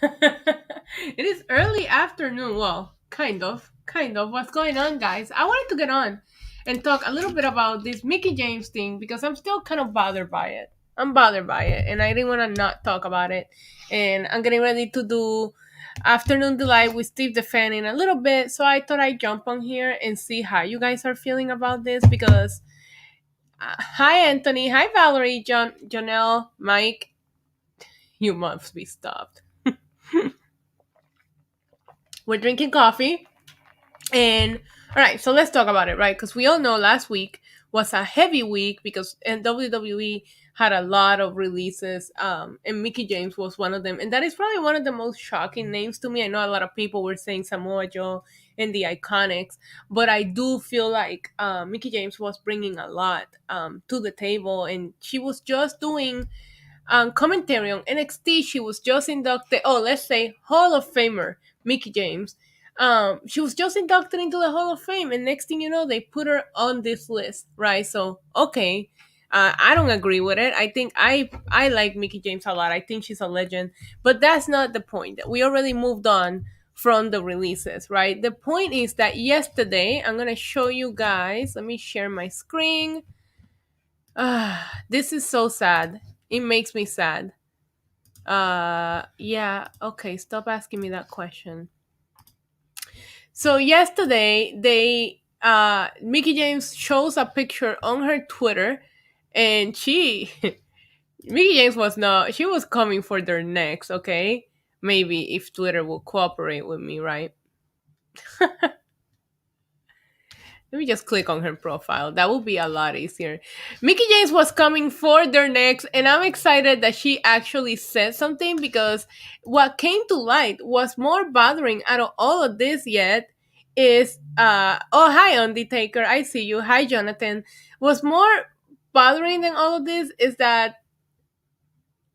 It is early afternoon. Well, kind of. Kind of. What's going on, guys? I wanted to get on and talk a little bit about this Mickie James thing because I'm still kind of bothered by it. I'm bothered by it, and I didn't want to not talk about it. And I'm getting ready to do Afternoon Delight with Steve the Fan in a little bit, so I thought I'd jump on here and see how you guys are feeling about this because. Hi, Anthony. Hi, Valerie, Janelle, Mike. You must be stopped. We're drinking coffee. And all right, so let's talk about it, right? Because we all know last week was a heavy week because WWE had a lot of releases, and Mickie James was one of them, and that is probably one of the most shocking names to me. I know a lot of people were saying Samoa Joe and the Iconics, but I do feel like Mickie James was bringing a lot to the table, and she was just doing commentary on NXT. She was just inducted. Oh, let's say Hall of Famer Mickie James. She was just inducted into the Hall of Fame, and next thing you know, they put her on this list, right? So, okay, I don't agree with it. I think I like Mickie James a lot. I think she's a legend, but that's not the point. We already moved on from the releases, right? The point is that yesterday, I'm gonna show you guys. Let me share my screen. This is so sad. It makes me sad. Yeah, okay, stop asking me that question. So yesterday they Mickie James shows a picture on her Twitter, and she Mickie James was not, she was coming for their necks, okay? Maybe if Twitter will cooperate with me, right? Let me just click on her profile. That would be a lot easier. Mickie James was coming for their necks, and I'm excited that she actually said something because what came to light was more bothering out of all of this yet is oh, hi Undertaker, I see you. Hi Jonathan. Was more bothering than all of this is that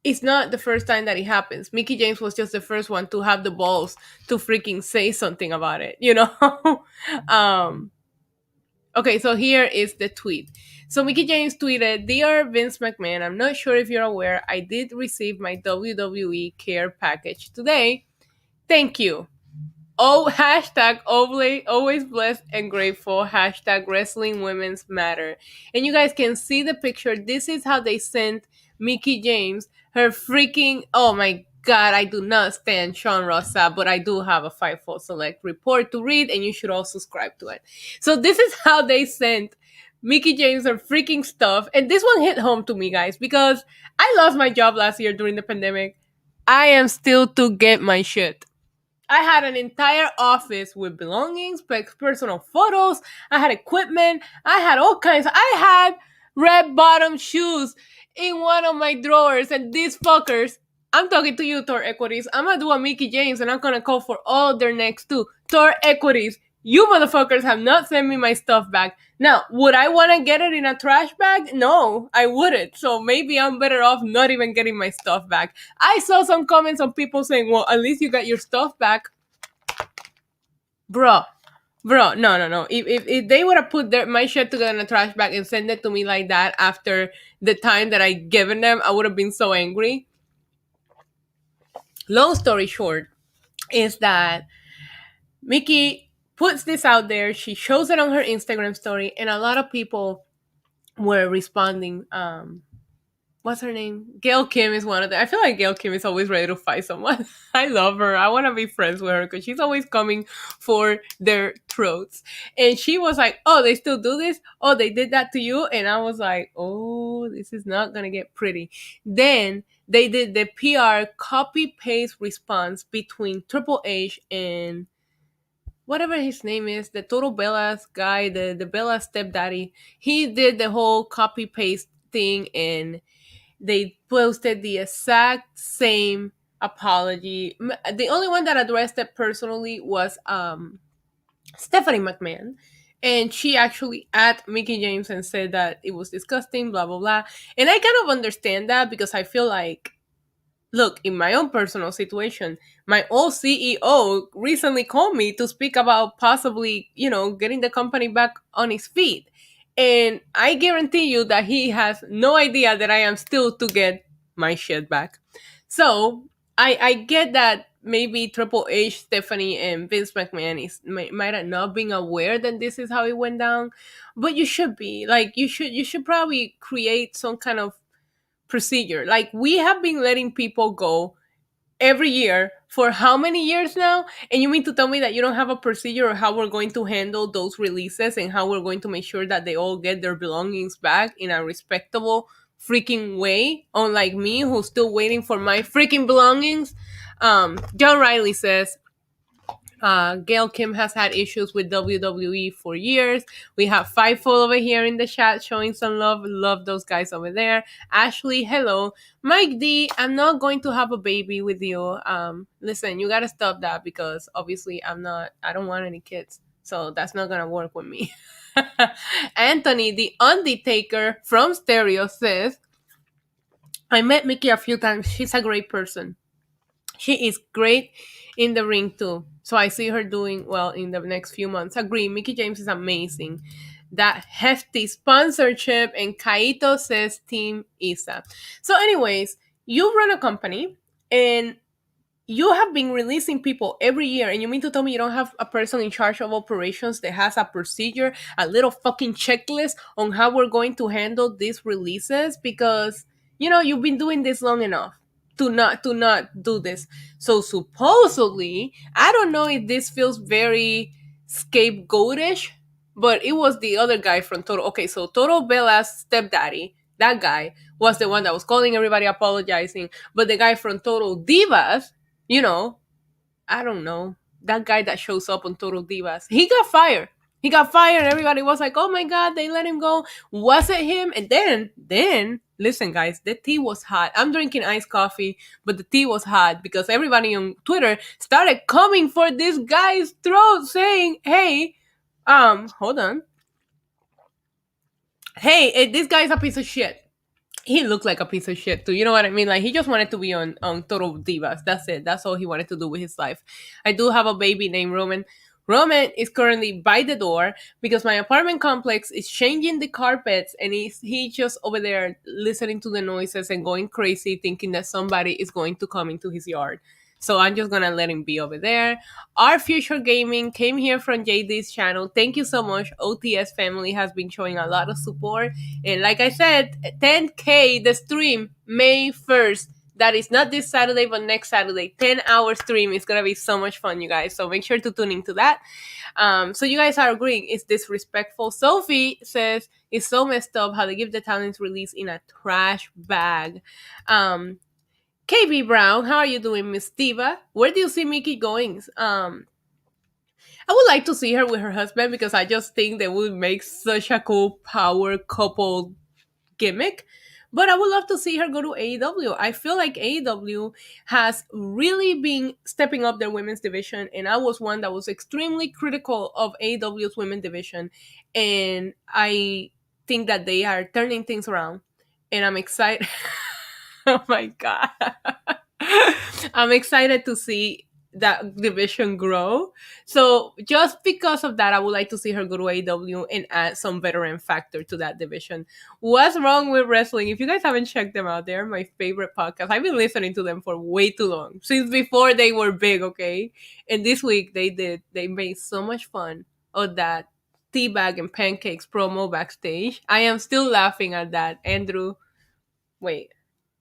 it's not the first time that it happens. Mickie James was just the first one to have the balls to freaking say something about it, you know? um Okay, so here is the tweet. So Mickie James tweeted, "Dear Vince McMahon, I'm not sure if you're aware, I did receive my WWE care package today. Thank you. Oh, hashtag always blessed and grateful. Hashtag wrestling women's matter." And you guys can see the picture. This is how they sent Mickie James her freaking, oh my God, I do not stand Sean Rosa, but I do have a Fightful Select report to read, and you should all subscribe to it. So this is how they sent Mickie James her freaking stuff. And this one hit home to me, guys, because I lost my job last year during the pandemic. I am still to get my shit. I had an entire office with belongings, personal photos. I had equipment. I had all kinds. I had red bottom shoes in one of my drawers, and these fuckers. I'm talking to you, Tor Equities. I'm gonna do a Mickie James, and I'm gonna call for all their necks too. Tor Equities, you motherfuckers have not sent me my stuff back. Now, would I want to get it in a trash bag? No, I wouldn't. So maybe I'm better off not even getting my stuff back. I saw some comments on people saying, well, at least you got your stuff back. Bro, no. If they would have put my shit together in a trash bag and sent it to me like that after the time that I given them, I would have been so angry. Long story short is that Mickie puts this out there. She shows it on her Instagram story, and a lot of people were responding. What's her name? Gail Kim is one of them. I feel like Gail Kim is always ready to fight someone. I love her. I want to be friends with her because she's always coming for their throats. And she was like, oh, they still do this? Oh, they did that to you? And I was like, oh, this is not going to get pretty. Then they did the PR copy-paste response between Triple H and whatever his name is, the Total Bellas guy, the Bella stepdaddy. He did the whole copy-paste thing, and they posted the exact same apology. The only one that addressed it personally was Stephanie McMahon. And she actually at Mickie James and said that it was disgusting, blah, blah, blah. And I kind of understand that because I feel like, look, in my own personal situation, my old CEO recently called me to speak about possibly, getting the company back on its feet. And I guarantee you that he has no idea that I am still to get my shit back. So I get that maybe Triple H, Stephanie, and Vince McMahon might have not been aware that this is how it went down, but you should be like you should probably create some kind of procedure. Like we have been letting people go every year for how many years now? And you mean to tell me that you don't have a procedure or how we're going to handle those releases and how we're going to make sure that they all get their belongings back in a respectable freaking way? Unlike me, who's still waiting for my freaking belongings. John Riley says, Gail Kim has had issues with WWE for years. We have Fightful over here in the chat showing some love. Love those guys over there. Ashley, hello. Mike D, I'm not going to have a baby with you. Listen, you gotta stop that because obviously I don't want any kids. So that's not gonna work with me. Anthony, the Undertaker from Stereo says, I met Mickie a few times. She's a great person. She is great in the ring too. So I see her doing well in the next few months. Agree. Mickie James is amazing. That hefty sponsorship, and Kaito says Team Isa. So, anyways, you run a company and you have been releasing people every year, and you mean to tell me you don't have a person in charge of operations that has a procedure, a little fucking checklist on how we're going to handle these releases? Because you've been doing this long enough to not do this. So supposedly, I don't know if this feels very scapegoatish, but it was the other guy from Total. Okay, so Total Bella's stepdaddy, that guy was the one that was calling everybody apologizing, but the guy from Total Divas, you know, I don't know, that guy that shows up on Total Divas, he got fired. He got fired. Everybody was like, "Oh my god, they let him go." Was it him? And then, listen, guys, the tea was hot. I'm drinking iced coffee, but the tea was hot because everybody on Twitter started coming for this guy's throat, saying, "Hey, hold on. Hey, this guy's a piece of shit." He looked like a piece of shit too. You know what I mean? Like he just wanted to be on Total Divas. That's it. That's all he wanted to do with his life. I do have a baby named Roman. Roman is currently by the door because my apartment complex is changing the carpets, and he just over there listening to the noises and going crazy, thinking that somebody is going to come into his yard. So I'm just gonna let him be over there. Our Future Gaming came here from JD's channel. Thank you so much. OTS family has been showing a lot of support. And like I said, 10K the stream, May 1st. That is not this Saturday, but next Saturday. 10-hour stream. It's gonna be so much fun, you guys. So make sure to tune into that. So you guys are agreeing it's disrespectful. Sophie says it's so messed up how they give the talents release in a trash bag. KB Brown, how are you doing, Miss Diva? Where do you see Mickie going? I would like to see her with her husband because I just think they would make such a cool power couple gimmick. But I would love to see her go to AEW. I feel like AEW has really been stepping up their women's division, and I was one that was extremely critical of AEW's women's division. And I think that they are turning things around, and I'm excited. Oh my god. I'm excited to see that division grow. So just because of that, I would like to see her go to AEW and add some veteran factor to that division. What's wrong with wrestling? If you guys haven't checked them out, they're my favorite podcast. I've been listening to them for way too long, since before they were big, okay? And this week they made so much fun of that teabag and pancakes promo backstage. I am still laughing at that. Andrew, wait.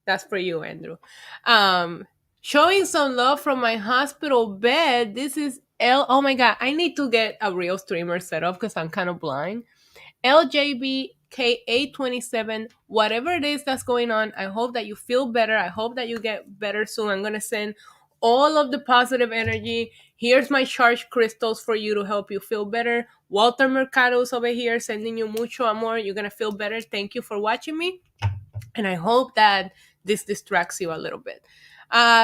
That's for you, Andrew. Showing some love from my hospital bed. This is Oh my god, I need to get a real streamer set up because I'm kind of blind. LJBK827, whatever it is that's going on, I hope that you feel better. I hope that you get better soon. I'm going to send all of the positive energy. Here's my charged crystals for you to help you feel better. Walter Mercado's over here sending you mucho amor. You're going to feel better. Thank you for watching me. And I hope that this distracts you a little bit.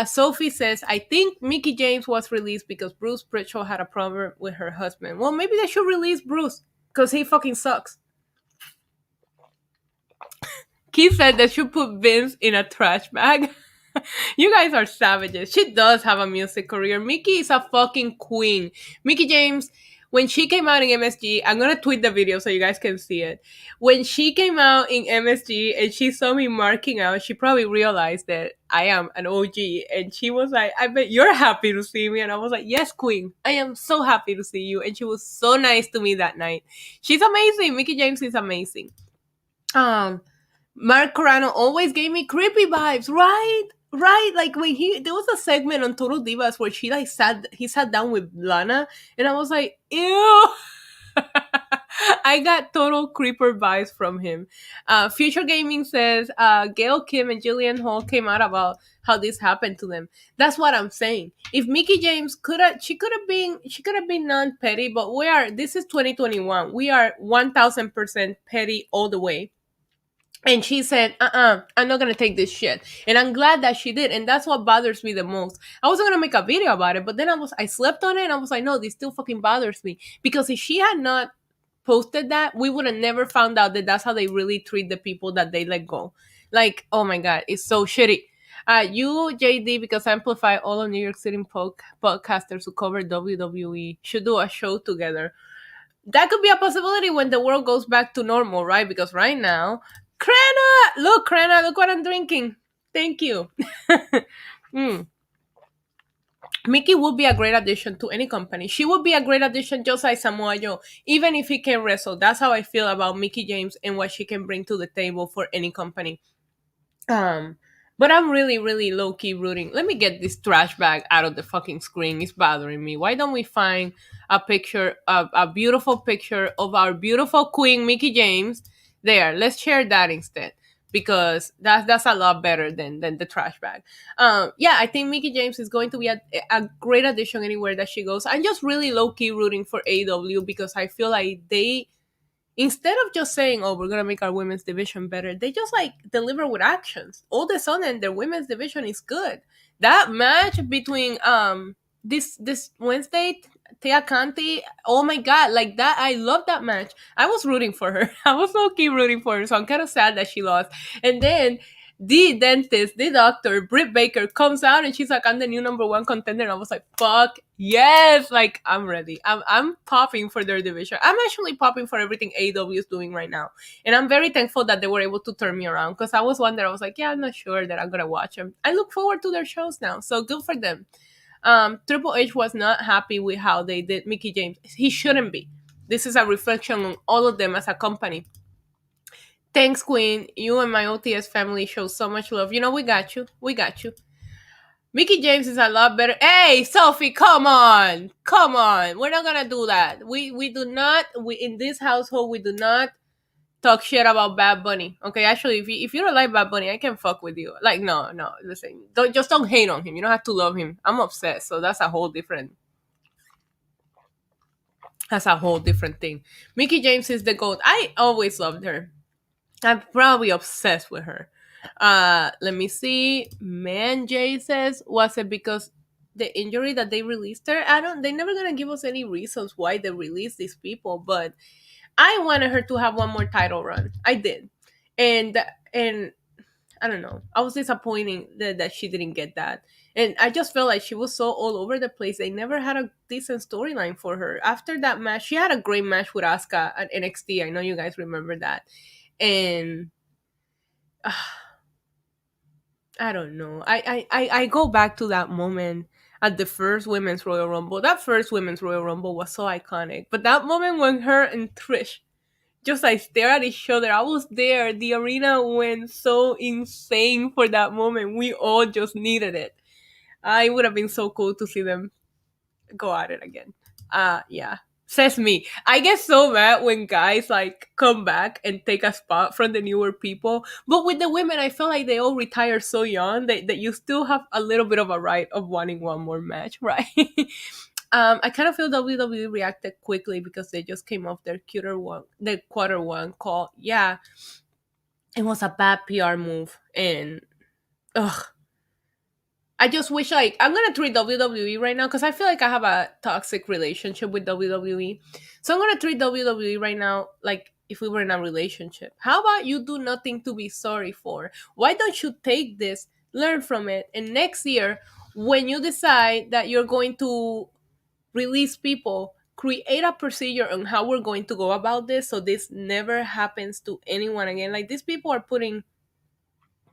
Sophie says, I think Mickie James was released because Bruce Pritchard had a problem with her husband. Well, maybe they should release Bruce because he fucking sucks. Keith said they should put Vince in a trash bag. You guys are savages. She does have a music career. Mickie is a fucking queen. Mickie James when she came out in MSG, I'm gonna tweet the video so you guys can see it. When she came out in MSG and she saw me marking out, she probably realized that I am an OG, and she was like, "I bet you're happy to see me." And I was like, "Yes, Queen, I am so happy to see you." And she was so nice to me that night. She's amazing. Mickie James is amazing. Um, Mark Carano always gave me creepy vibes, right? Right, like when there was a segment on Total Divas where he sat down with Lana, and I was like, ew. I got total creeper vibes from him. Future Gaming says Gail Kim and Jillian Hall came out about how this happened to them. That's what I'm saying. If Mickie James she could have been non petty, but this is 2021. We are 1000% petty all the way. And she said, I'm not gonna take this shit. And I'm glad that she did. And that's what bothers me the most. I wasn't gonna make a video about it, but then I slept on it and I was like, no, this still fucking bothers me. Because if she had not posted that, we would have never found out that that's how they really treat the people that they let go. Like, oh my God, it's so shitty. You, JD, because Amplify, all of New York City podcasters who cover WWE should do a show together. That could be a possibility when the world goes back to normal, right? Because right now, Krana, look what I'm drinking. Thank you. mm. Mickie would be a great addition to any company. She would be a great addition just like Samoa Joe, even if he can wrestle. That's how I feel about Mickie James and what she can bring to the table for any company. But I'm really, really low key rooting. Let me get this trash bag out of the fucking screen. It's bothering me. Why don't we find a picture, a beautiful picture of our beautiful queen, Mickie James? There, let's share that instead, because that's a lot better than the trash bag. Yeah, I think Mickie James is going to be a great addition anywhere that she goes. I'm just really low key rooting for AEW because I feel like they, instead of just saying, "Oh, we're gonna make our women's division better," they just like deliver with actions. All of a sudden, their women's division is good. That match between this Wednesday, Tia Conti, oh my God, like that, I love that match. I was rooting for her. I was low key rooting for her, so I'm kind of sad that she lost. And then the dentist, the doctor, Britt Baker comes out and she's like, "I'm the new number one contender." And I was like, fuck yes, like I'm ready. I'm popping for their division. I'm actually popping for everything AEW is doing right now. And I'm very thankful that they were able to turn me around, because I was one that I was like, yeah, I'm not sure that I'm gonna watch them. I look forward to their shows now. So good for them. Triple H was not happy with how they did Mickie James. He shouldn't be. This is a reflection on all of them as a company. Thanks, Queen. You and my OTS family show so much love. You know, we got you. We got you. Mickie James is a lot better. Hey, Sophie, come on. Come on. We're not going to do that. We do not, in this household, we do not talk shit about Bad Bunny. Okay, actually, if you don't like Bad Bunny, I can fuck with you. Like, no, listen. Don't hate on him. You don't have to love him. I'm obsessed, so that's a whole different thing. Mickie James is the GOAT. I always loved her. I'm probably obsessed with her. Let me see. Man Jay says, was it because the injury that they released her? They're never gonna give us any reasons why they released these people, but I wanted her to have one more title run. I did. And I don't know. I was disappointed that she didn't get that. And I just felt like she was so all over the place. They never had a decent storyline for her. After that match, she had a great match with Asuka at NXT. I know you guys remember that. And I don't know. I go back to that moment at the first Women's Royal Rumble. That first Women's Royal Rumble was so iconic. But that moment when her and Trish just like stare at each other, I was there. The arena went so insane for that moment. We all just needed it. It would have been so cool to see them go at it again. Yeah. Says me. I get so mad when guys like come back and take a spot from the newer people. But with the women, I feel like they all retire so young that you still have a little bit of a right of wanting one more match, right? I kind of feel WWE reacted quickly because they just came off their quarter one call. Yeah, it was a bad PR move, and ugh. I just wish I'm gonna treat WWE right now because I feel like I have a toxic relationship with WWE. So I'm gonna treat WWE right now like if we were in a relationship. How about you do nothing to be sorry for? Why don't you take this, learn from it, and next year when you decide that you're going to release people, create a procedure on how we're going to go about this so this never happens to anyone again. Like, these people are putting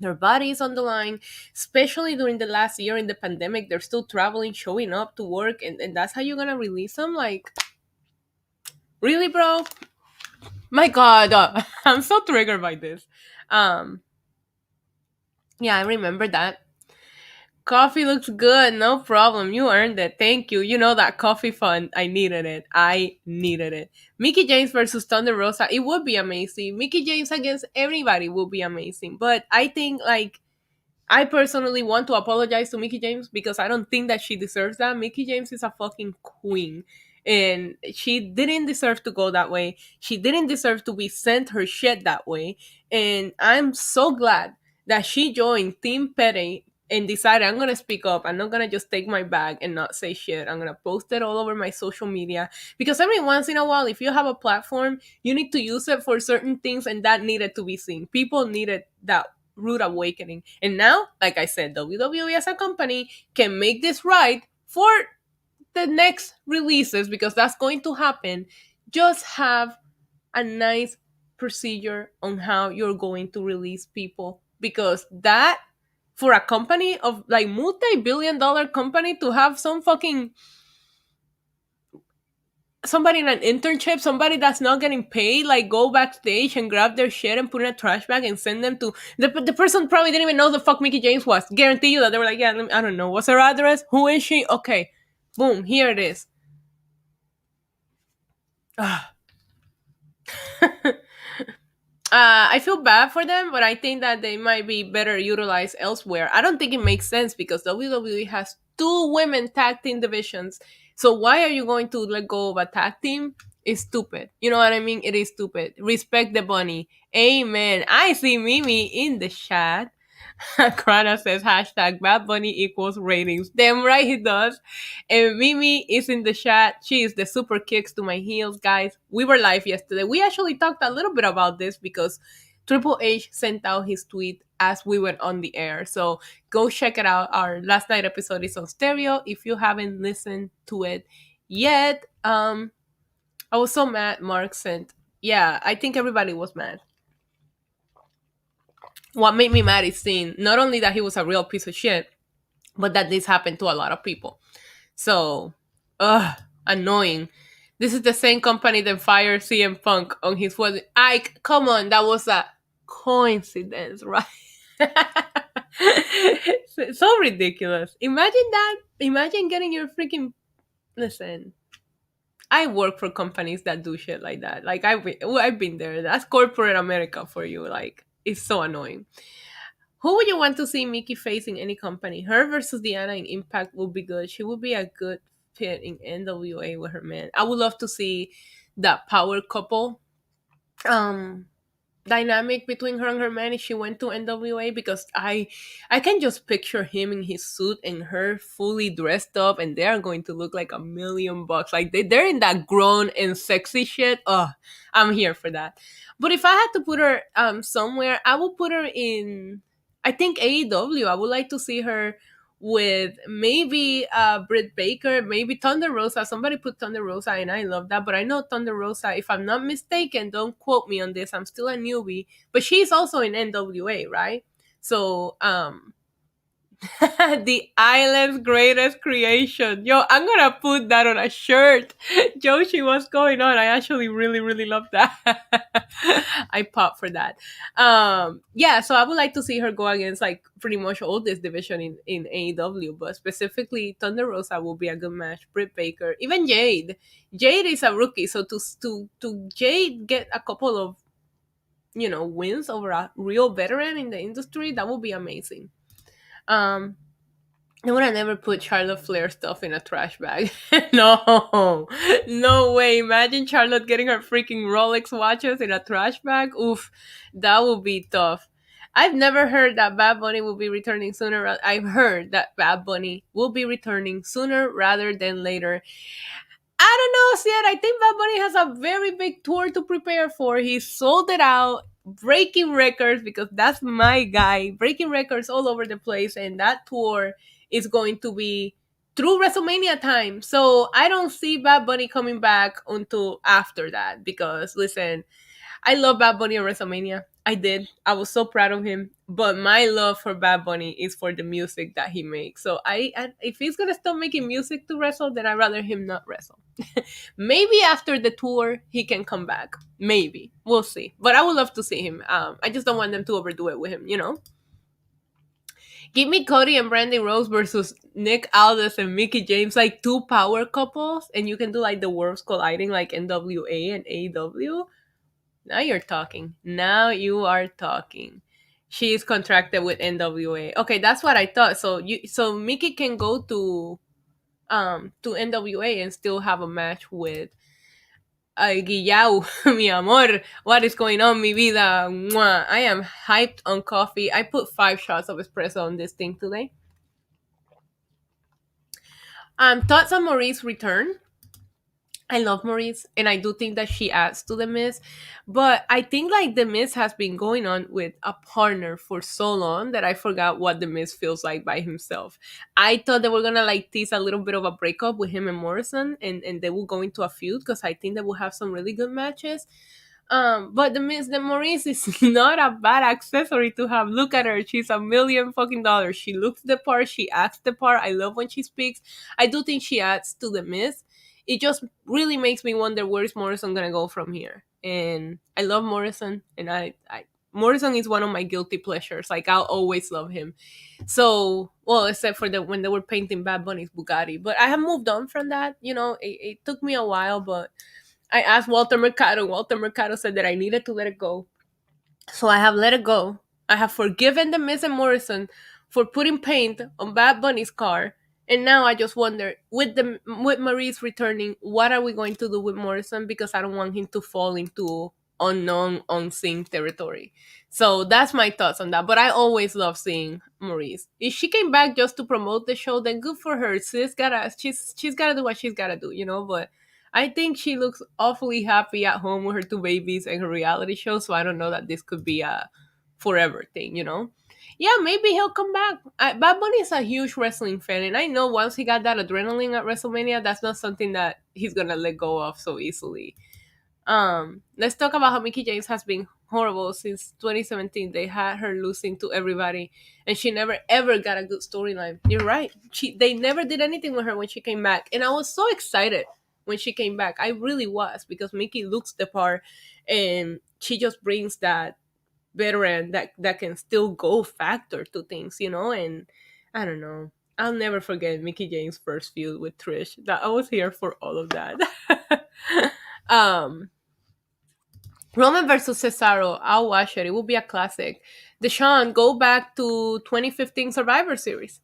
their bodies on the line, especially during the last year in the pandemic. They're still traveling, showing up to work, and that's how you're gonna release them? Like, really, bro? My god, I'm so triggered by this. um yeah, I remember that. Coffee looks good. No problem. You earned it. Thank you. You know that coffee fund. I needed it. I needed it. Mickie James versus Thunder Rosa. It would be amazing. Mickie James against everybody would be amazing. But I think, like, I personally want to apologize to Mickie James because I don't think that she deserves that. Mickie James is a fucking queen. And she didn't deserve to go that way. She didn't deserve to be sent her shit that way. And I'm so glad that she joined Team Petty and decided, I'm gonna speak up. I'm not gonna just take my bag and not say shit. I'm gonna post it all over my social media. Because every once in a while, if you have a platform, you need to use it for certain things, and that needed to be seen. People needed that rude awakening. And now, like I said, WWE as a company can make this right for the next releases, because that's going to happen. Just have a nice procedure on how you're going to release people, because that, for a company of like multi-billion-dollar company, to have some fucking somebody in an internship, somebody that's not getting paid, like, go backstage and grab their shit and put in a trash bag and send them to the person probably didn't even know the fuck Mickie James was. Guarantee you that they were like, yeah, I don't know, what's her address? Who is she? Okay, boom, here it is. I feel bad for them, but I think that they might be better utilized elsewhere. I don't think it makes sense because WWE has two women tag team divisions. So why are you going to let go of a tag team? It's stupid. You know what I mean? It is stupid. Respect the bunny. Amen. I see Mimi in the chat. Krana says hashtag Bad Bunny equals ratings. Damn right he does. And Mimi is in the chat. She is the super kicks to my heels, guys. We were live yesterday. We actually talked a little bit about this because Triple H sent out his tweet as we went on the air. So go check it out. Our last night episode is on stereo if you haven't listened to it yet. I was so mad Mark sent. Yeah, I think everybody was mad. What made me mad is seeing not only that he was a real piece of shit, but that this happened to a lot of people. So, annoying. This is the same company that fired CM Punk on his wedding. Ike, come on, that was a coincidence, right? So ridiculous. Imagine that. Imagine getting your freaking. Listen, I work for companies that do shit like that. Like, I've been there. That's corporate America for you. Like, it's so annoying. Who would you want to see Mickie face in any company? Her versus Diana in Impact would be good. She would be a good fit in NWA with her man. I would love to see that power couple um dynamic between her and her man if she went to NWA, because I can just picture him in his suit and her fully dressed up, and they are going to look like $1,000,000. Like, they're in that grown and sexy shit. Oh, I'm here for that. But if I had to put her somewhere, I would put her in, I think, AEW. I would like to see her with maybe Britt Baker, maybe Thunder Rosa. Somebody put Thunder Rosa, and I love that. But I know Thunder Rosa, if I'm not mistaken, don't quote me on this, I'm still a newbie, but she's also in NWA, right? So, the island's greatest creation. Yo, I'm gonna put that on a shirt. Joshi, what's going on? I actually really, really love that. I pop for that. Yeah, so I would like to see her go against, like, pretty much all this division in AEW, but specifically Thunder Rosa will be a good match. Britt Baker, even Jade. Jade is a rookie, so to Jade get a couple of, wins over a real veteran in the industry, that would be amazing. I would have never put Charlotte Flair stuff in a trash bag. No, no way. Imagine Charlotte getting her freaking Rolex watches in a trash bag. Oof, that would be tough. I've never heard that Bad Bunny will be returning sooner. I've heard that Bad Bunny will be returning sooner rather than later. I don't know, Sian. I think Bad Bunny has a very big tour to prepare for. He sold it out, breaking records, because that's my guy. Breaking records all over the place, and that tour is going to be through WrestleMania time. So I don't see Bad Bunny coming back until after that because listen, I love Bad Bunny on WrestleMania. I did. I was so proud of him. But my love for Bad Bunny is for the music that he makes. So if he's gonna stop making music to wrestle, then I'd rather him not wrestle. Maybe after the tour he can come back. Maybe we'll see. But I would love to see him. I just don't want them to overdo it with him. You know. Give me Cody and Brandon Rose versus Nick Aldis and Mickie James, like two power couples, and you can do like the worlds colliding, like NWA and AEW. Now you're talking. Now you are talking. She is contracted with NWA. Okay, that's what I thought. So Mickey can go to NWA and still have a match with Guillau, mi amor. What is going on, mi vida? Mwah. I am hyped on coffee. I put 5 shots of espresso on this thing today. Thoughts on Maurice's return? I love Maurice, and I do think that she adds to the Miz. But I think like the Miz has been going on with a partner for so long that I forgot what the Miz feels like by himself. I thought they were gonna like tease a little bit of a breakup with him and Morrison, and they will go into a feud because I think they will have some really good matches. But the Maurice is not a bad accessory to have. Look at her; she's $1 million. She looks the part. She acts the part. I love when she speaks. I do think she adds to the Miz. It just really makes me wonder where's Morrison gonna go from here. And I love Morrison, and I Morrison is one of my guilty pleasures. Like I'll always love him. So well, except for the when they were painting Bad Bunny's Bugatti, but I have moved on from that. You know, it took me a while, but I asked Walter Mercado. Walter Mercado said that I needed to let it go. So I have let it go. I have forgiven the Miz and Morrison for putting paint on Bad Bunny's car. And now I just wonder, with Maurice returning, what are we going to do with Morrison? Because I don't want him to fall into unknown, unseen territory. So that's my thoughts on that. But I always love seeing Maurice. If she came back just to promote the show, then good for her. She's gotta do what she's gotta do, you know. But I think she looks awfully happy at home with her 2 babies and her reality show. So I don't know that this could be a forever thing, you know? Yeah, maybe he'll come back. Bad Bunny is a huge wrestling fan, and I know once he got that adrenaline at WrestleMania, that's not something that he's gonna let go of so easily. Let's talk about how Mickie James has been horrible since 2017. They had her losing to everybody, and she never ever got a good storyline. You're right. They never did anything with her when she came back, and I was so excited when she came back. I really was because Mickie looks the part, and she just brings that veteran that can still go factor to things, you know. And I don't know. I'll never forget Mickie James' first feud with Trish. That I was here for all of that. um Roman versus Cesaro, I'll watch it. It will be a classic. Deshaun, go back to 2015 Survivor Series.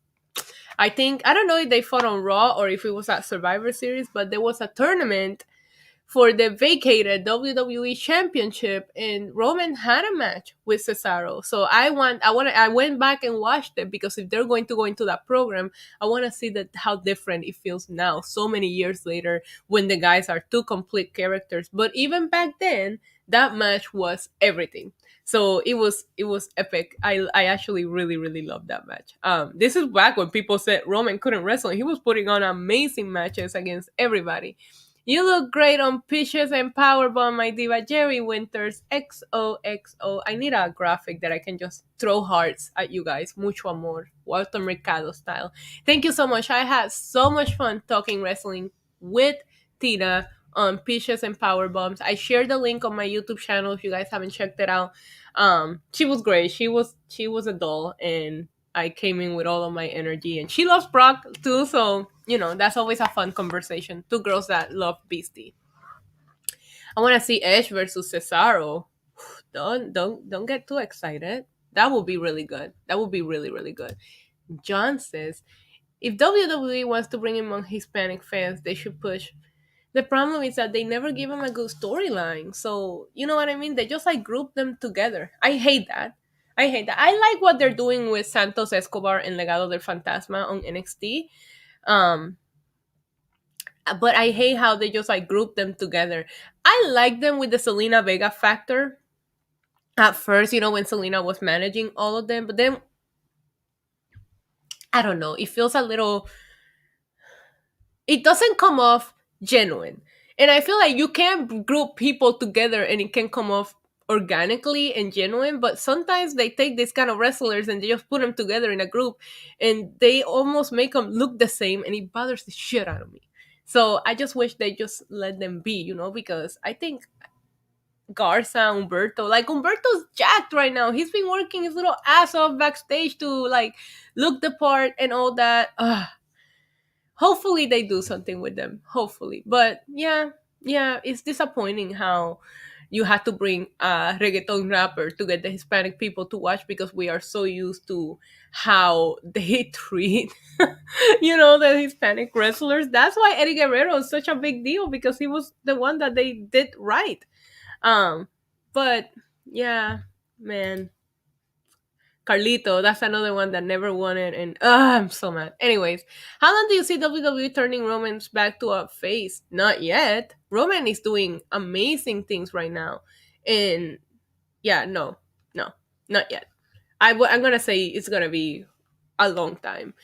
I don't know if they fought on Raw or if it was at Survivor Series, but there was a tournament for the vacated WWE Championship, and Roman had a match with Cesaro. So I went back and watched it because if they're going to go into that program, I want to see that how different it feels now, so many years later, when the guys are two complete characters. But even back then, that match was everything. So it was epic. I actually really loved that match. This is back when people said Roman couldn't wrestle. He was putting on amazing matches against everybody. You look great on Peaches and Powerbomb, my diva. Jerry Winters, XOXO. I need a graphic that I can just throw hearts at you guys. Mucho amor. Walter Mercado style. Thank you so much. I had so much fun talking wrestling with Tina on Peaches and Powerbombs. I shared the link on my YouTube channel if you guys haven't checked it out. She was great. She was a doll, and I came in with all of my energy, and she loves Brock too, so that's always a fun conversation. Two girls that love Beastie. I want to see Edge versus Cesaro. Don't get too excited. That will be really good. That will be really good. John says, if WWE wants to bring in more Hispanic fans, they should push. The problem is that they never give them a good storyline. So, you know what I mean? They just like group them together. I hate that. I like what they're doing with Santos Escobar and Legado del Fantasma on NXT. Um, but I hate how they just like group them together. I like them with the Selena Vega factor at first, when Selena was managing all of them. But then, I don't know, it feels a little it doesn't come off genuine. And I feel like you can group people together and it can come off organically and genuine, but sometimes they take these kind of wrestlers and they just put them together in a group and they almost make them look the same, and it bothers the shit out of me. So I just wish they just let them be, because I think Garza, Umberto, like Umberto's jacked right now. He's been working his little ass off backstage to like look the part and all that. Ugh. Hopefully they do something with them. Hopefully. But yeah, it's disappointing how you had to bring a reggaeton rapper to get the Hispanic people to watch, because we are so used to how they treat the Hispanic wrestlers. That's why Eddie Guerrero is such a big deal, because he was the one that they did right. But yeah, man. Carlito, that's another one that never won it, and I'm so mad. Anyways, how long do you see WWE turning Roman's back to a face? Not yet. Roman is doing amazing things right now, and yeah, no, not yet. I'm gonna say it's gonna be a long time.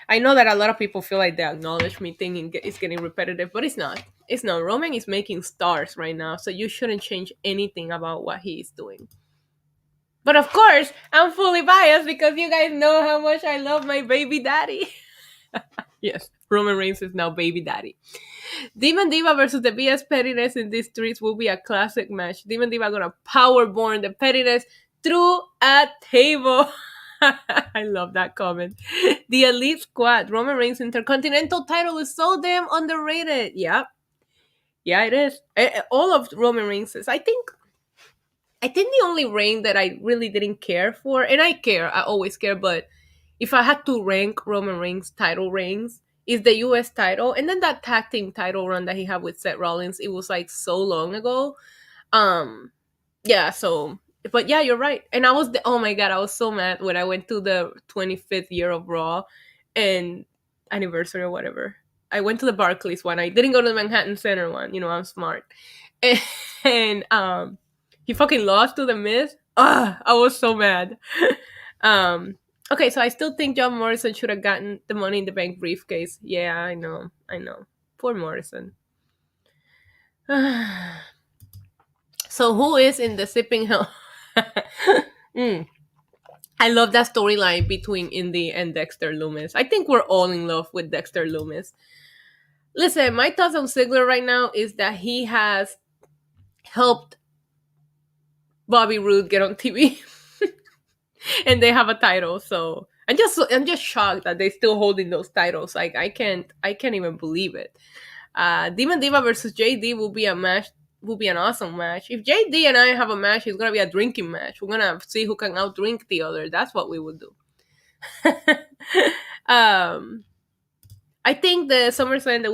I know that a lot of people feel like the acknowledgement thing is getting repetitive, but it's not. It's not. Roman is making stars right now, so you shouldn't change anything about what he is doing. But of course, I'm fully biased because you guys know how much I love my baby daddy. Yes, Roman Reigns is now baby daddy. Demon Diva versus the BS Pettiness in these streets will be a classic match. Demon Diva gonna power born the Pettiness through a table. I love that comment. The Elite Squad, Roman Reigns Intercontinental title is so damn underrated. Yep. Yeah, it is. All of Roman Reigns is. I think the only reign that I really didn't care for, and I always care, but if I had to rank Roman Reigns title reigns, is the US title, and then that tag team title run that he had with Seth Rollins. It was like so long ago. Um, yeah, so, but yeah, you're right. And oh my God, I was so mad when I went to the 25th year of Raw and anniversary or whatever. I went to the Barclays one. I didn't go to the Manhattan Center one. I'm smart. And he fucking lost to the Miz. I was so mad. um, okay, so I still think John Morrison should have gotten the Money in the Bank briefcase. Yeah, I know. Poor Morrison. So who is in the sipping hell? I love that storyline between Indy and Dexter Loomis. I think we're all in love with Dexter Loomis. Listen, my thoughts on Ziggler right now is that he has helped Bobby Roode get on TV. And they have a title, so I'm just shocked that they're still holding those titles. Like I can't even believe it. Demon Diva versus JD will be an awesome match. If JD and I have a match, it's gonna be a drinking match. We're gonna see who can outdrink the other. That's what we would do. I think the SummerSlam they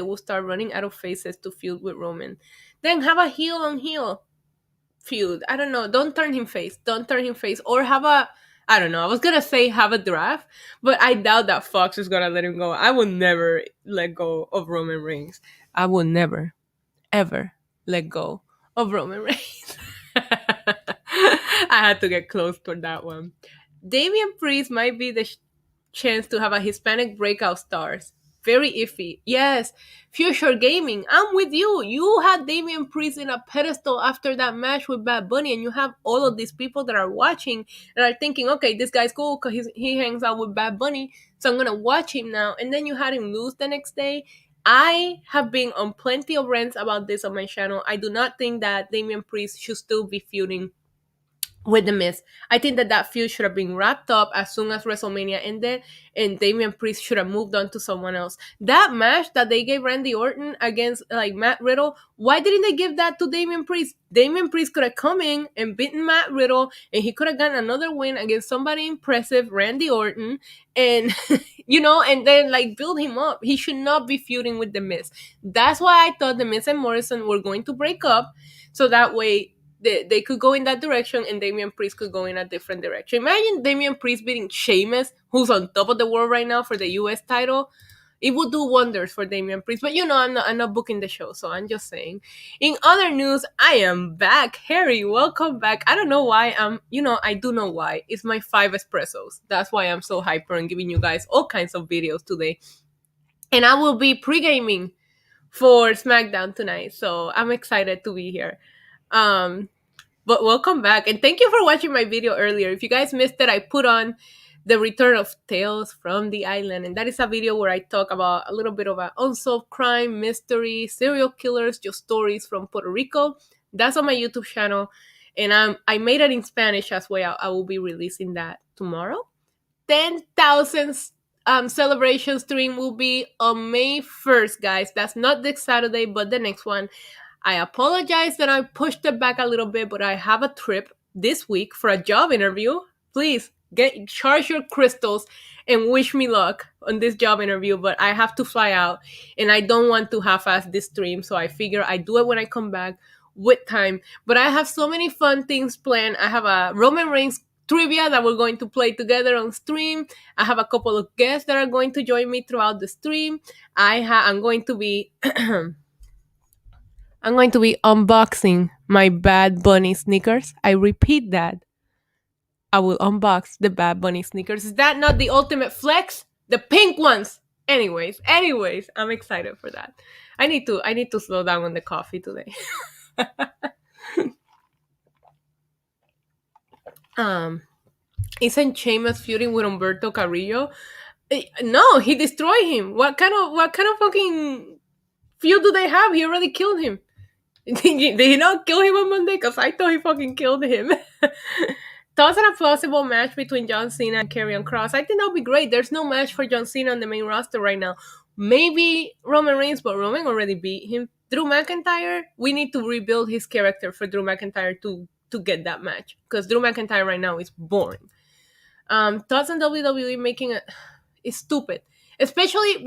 will start running out of faces to feud with Roman. Then have a heel on heel feud. I don't know. Don't turn him face. Or I don't know. I was gonna say have a draft, but I doubt that Fox is gonna let him go. I will never let go of Roman Reigns. I will never, ever let go of Roman Reigns. I had to get close to that one. Damian Priest might be the chance to have a Hispanic breakout stars. Very iffy. Yes, Future Gaming. I'm with you. You had Damian Priest in a pedestal after that match with Bad Bunny, and you have all of these people that are watching and are thinking, okay, this guy's cool because he hangs out with Bad Bunny, so I'm gonna watch him now. And then you had him lose the next day. I have been on plenty of rants about this on my channel. I do not think that Damian Priest should still be feuding with The Miz. I think that feud should have been wrapped up as soon as WrestleMania ended, and Damian Priest should have moved on to someone else. That match that they gave Randy Orton against like Matt Riddle, why didn't they give that to Damian Priest? Damian Priest could have come in and beaten Matt Riddle, and he could have gotten another win against somebody impressive, Randy Orton, and and then like build him up. He should not be feuding with The Miz. That's why I thought The Miz and Morrison were going to break up, so that way they could go in that direction and Damian Priest could go in a different direction. Imagine Damian Priest beating Sheamus, who's on top of the world right now for the US title. It would do wonders for Damian Priest. But I'm not booking the show, so I'm just saying. In other news, I am back. Harry, welcome back. I don't know why I do know why. It's my 5 espressos. That's why I'm so hyper and giving you guys all kinds of videos today. And I will be pre-gaming for SmackDown tonight. So I'm excited to be here. But welcome back. And thank you for watching my video earlier. If you guys missed it, I put on the return of Tales from the Island. And that is a video where I talk about a little bit of an unsolved crime, mystery, serial killers, just stories from Puerto Rico. That's on my YouTube channel. And I made it in Spanish as well. I will be releasing that tomorrow. 10,000 celebration stream will be on May 1st, guys. That's not this Saturday, but the next one. I apologize that I pushed it back a little bit, but I have a trip this week for a job interview. Please charge your crystals and wish me luck on this job interview, but I have to fly out and I don't want to half-ass this stream, so I figure I do it when I come back with time. But I have so many fun things planned. I have a Roman Reigns trivia that we're going to play together on stream. I have a couple of guests that are going to join me throughout the stream. I'm going to be I'm going to be unboxing my Bad Bunny sneakers. I repeat that. I will unbox the Bad Bunny sneakers. Is that not the ultimate flex? The pink ones. Anyways, I'm excited for that. I need to slow down on the coffee today. Isn't Sheamus feuding with Humberto Carrillo? No, he destroyed him. What kind of fucking feud do they have? He already killed him. Did he not kill him on Monday? Because I thought he fucking killed him. Thoughts on a plausible match between John Cena and Karrion Kross? I think that would be great. There's no match for John Cena on the main roster right now. Maybe Roman Reigns, but Roman already beat him. Drew McIntyre, we need to rebuild his character for Drew McIntyre to get that match. Because Drew McIntyre right now is boring. Thoughts on WWE making it is stupid. Especially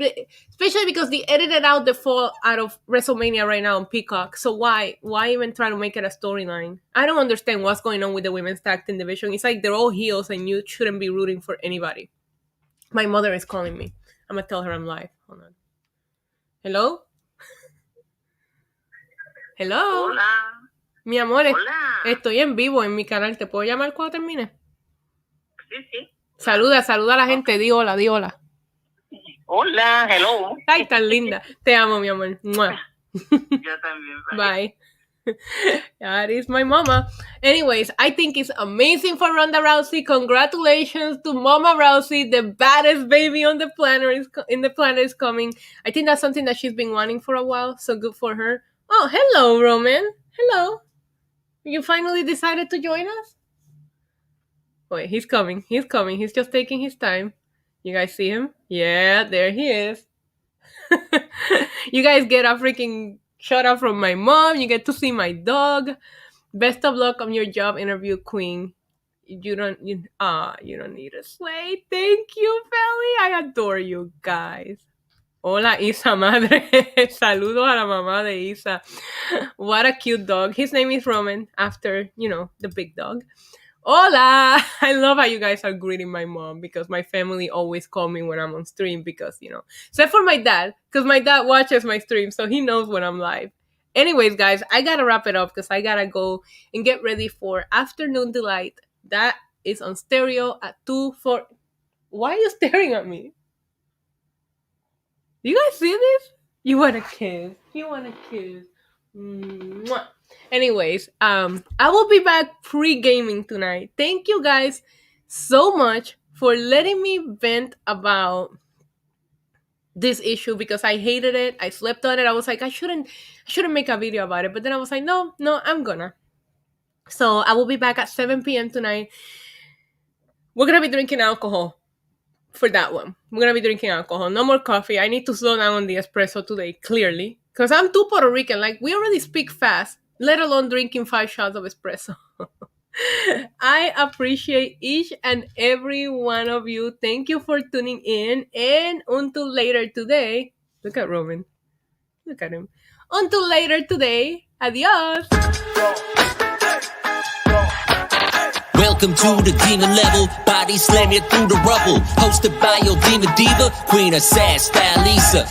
because they edited out the fall out of WrestleMania right now on Peacock. So why even try to make it a storyline? I don't understand what's going on with the women's tag team division. It's like they're all heels and you shouldn't be rooting for anybody. My mother is calling me. I'm gonna tell her I'm live. Hold on. Hello? Hello? Hola. Mi amor, Hola. Estoy en vivo en mi canal. ¿Te puedo llamar cuando termine? Sí. Saluda a la gente. Di hola, di hola. Hola, hello. Ay, tan linda. Te amo, mi amor. ¡Mua! Yo también. Bye. That is my mama. Anyways, I think it's amazing for Ronda Rousey. Congratulations to Mama Rousey, the baddest baby on the planet is coming. I think that's something that she's been wanting for a while. So good for her. Oh, hello, Roman. Hello. You finally decided to join us? Wait, he's coming. He's just taking his time. You guys see him? Yeah, there he is. You guys get a freaking shout out from my mom. You get to see my dog. Best of luck on your job interview, Queen. You don't need a sway. Thank you, Feli. I adore you guys. Hola, Isa madre. Saludos a la mamá de Isa. What a cute dog. His name is Roman, after, the big dog. Hola! I love how you guys are greeting my mom because my family always call me when I'm on stream because, except for my dad, because my dad watches my stream, so he knows when I'm live. Anyways, guys, I gotta wrap it up because I gotta go and get ready for Afternoon Delight. That is on stereo at 2/4. Why are you staring at me? Do you guys see this? You want a kiss. Mwah. Anyways, I will be back pre-gaming tonight. Thank you guys so much for letting me vent about this issue because I hated it. I slept on it. I was like, I shouldn't make a video about it. But then I was like, no, I'm gonna. So I will be back at 7 p.m. tonight. We're gonna be drinking alcohol for that one. We're gonna be drinking alcohol. No more coffee. I need to slow down on the espresso today, clearly. Because I'm too Puerto Rican. Like, we already speak fast, let alone drinking 5 shots of espresso. I appreciate each and every one of you. Thank you for tuning in. And until later today, look at Roman. Look at him. Until later today, adios. Welcome to the demon level, body slam you through the rubble. Hosted by your demon diva, Queen of Sad Style Lisa.